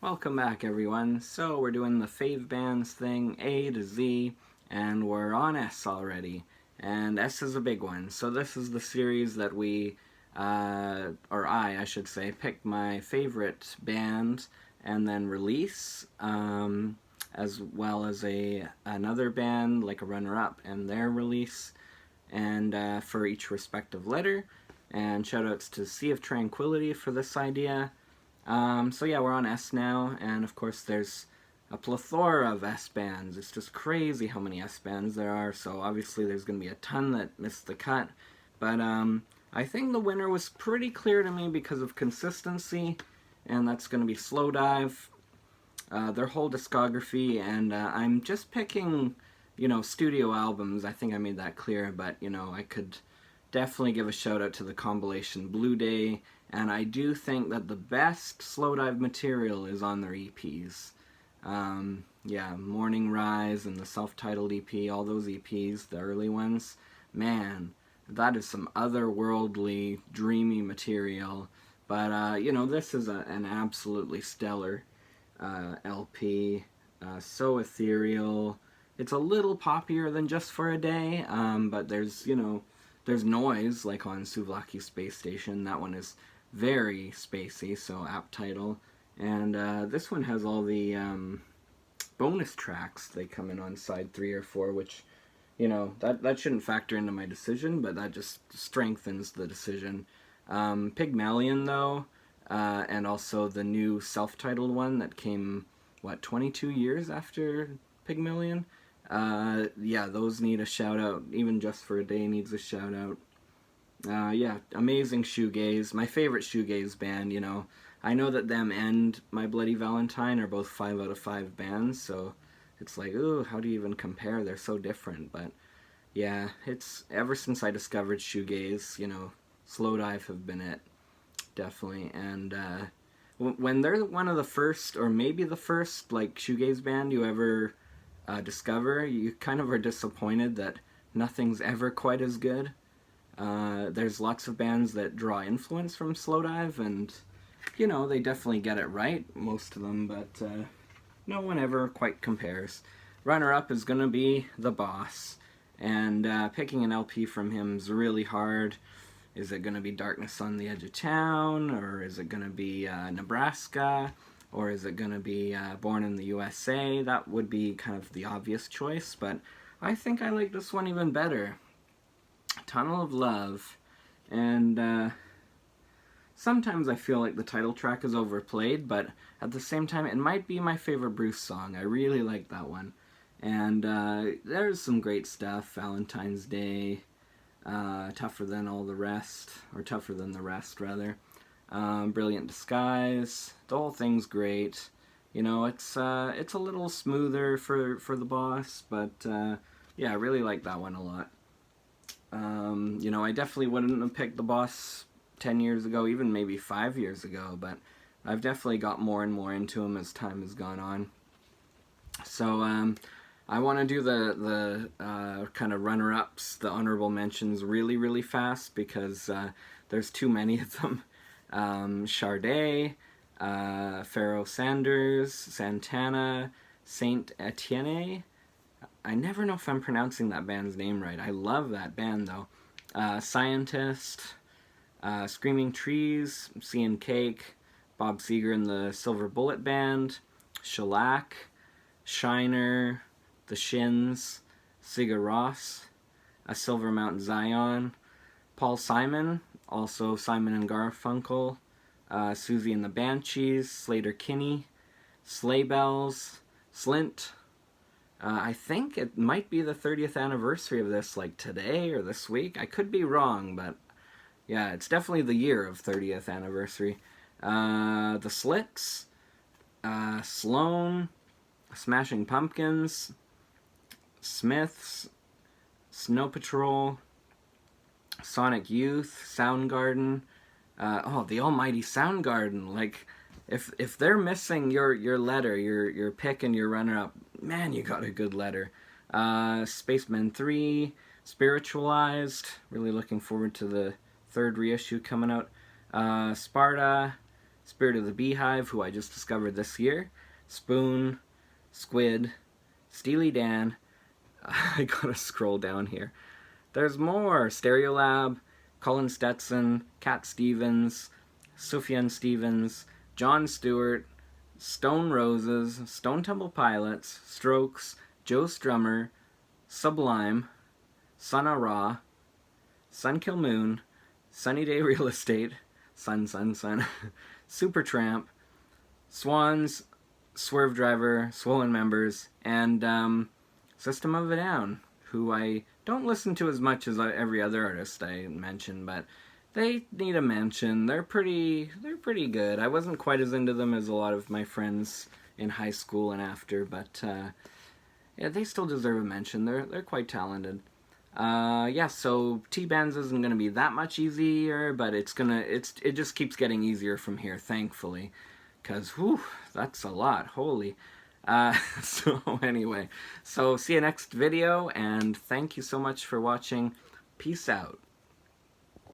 Welcome back, everyone. So we're doing the fave bands thing, A to Z, and we're on S already. And S is a big one. So this is the series that or I should say, pick my favorite band and then release, as well as another band, like a runner-up, and their release, and for each respective letter. And shoutouts to Sea of Tranquility for this idea. So yeah, we're on S now, and of course there's a plethora of S bands. It's just crazy how many S bands there are, so obviously there's going to be a ton that missed the cut. But I think the winner was pretty clear to me because of consistency, and that's going to be Slowdive, their whole discography, and I'm just picking, studio albums. I think I made that clear, but, I could definitely give a shout out to the compilation Blue Day, and I do think that the best Slowdive material is on their EPs. Yeah, Morning Rise and the self-titled EP, all those EPs, the early ones, man, that is some otherworldly, dreamy material. But, this is an absolutely stellar LP. So ethereal. It's a little poppier than Just for a Day, but there's noise, like on Souvlaki Space Station. That one is very spacey, so apt title. And this one has all the bonus tracks. They come in on side 3 or 4, which, that shouldn't factor into my decision, but that just strengthens the decision. Pygmalion, though, and also the new self-titled one that came, 22 years after Pygmalion? Yeah, those need a shout out. Even Just for a Day needs a shout out. Yeah, amazing shoegaze. My favorite shoegaze band, I know that them and My Bloody Valentine are both 5 out of 5 bands, so it's like, ooh, how do you even compare? They're so different. But yeah, it's ever since I discovered shoegaze, Slowdive have been it, definitely. And when they're one of the first, or maybe the first, like, shoegaze band you ever discover, you kind of are disappointed that nothing's ever quite as good. There's lots of bands that draw influence from Slowdive, and they definitely get it right, most of them, but no one ever quite compares. Runner-up is gonna be The Boss, and picking an LP from him is really hard. Is it gonna be Darkness on the Edge of Town, or is it gonna be Nebraska, or is it gonna be Born in the USA? That would be kind of the obvious choice, but I think I like this one even better. Tunnel of Love, and sometimes I feel like the title track is overplayed, but at the same time it might be my favorite Bruce song. I really like that one. And there's some great stuff. Valentine's Day, Tougher Than All the Rest, or Tougher Than the Rest, rather. Brilliant Disguise, the whole thing's great. It's a little smoother for The Boss, but yeah, I really like that one a lot. I definitely wouldn't have picked The Boss 10 years ago, even maybe 5 years ago, but I've definitely got more and more into him as time has gone on. So, I want to do the kind of runner-ups, the honorable mentions really, really fast, because there's too many of them. Sade, Pharoah Sanders, Santana, Saint Etienne. I never know if I'm pronouncing that band's name right. I love that band, though. Scientist, Screaming Trees, Sea and Cake, Bob Seger and the Silver Bullet Band, Shellac, Shiner, The Shins, Sigur Rós, A Silver Mount Zion, Paul Simon, also Simon and Garfunkel, Susie and the Banshees, Slater-Kinney, Sleigh Bells, Slint. I think it might be the 30th anniversary of this, like today or this week. I could be wrong, but yeah, it's definitely the year of 30th anniversary. The Slits, Sloan, Smashing Pumpkins, Smiths, Snow Patrol, Sonic Youth, Soundgarden. The almighty Soundgarden. Like, if they're missing your letter, your pick and your runner-up, man, you got a good letter. Spacemen 3, Spiritualized. Really looking forward to the 3rd reissue coming out. Sparta, Spirit of the Beehive, who I just discovered this year, Spoon, Squid, Steely Dan. I gotta scroll down here. There's more. Stereolab, Colin Stetson, Cat Stevens, Sufjan Stevens, Jon Stewart, Stone Roses, Stone Temple Pilots, Strokes, Joe Strummer, Sublime, Sunna Ra, Sun Kill Moon, Sunny Day Real Estate, Sun, Supertramp, Swans, Swerve Driver, Swollen Members, and System of a Down, who I don't listen to as much as every other artist I mentioned, but they need a mention. They're pretty good. I wasn't quite as into them as a lot of my friends in high school and after, but yeah, they still deserve a mention. They're quite talented. Yeah, so T-Bands isn't gonna be that much easier, but it just keeps getting easier from here, thankfully, because whew, that's a lot. Holy. So anyway, so see you next video, and thank you so much for watching. Peace out.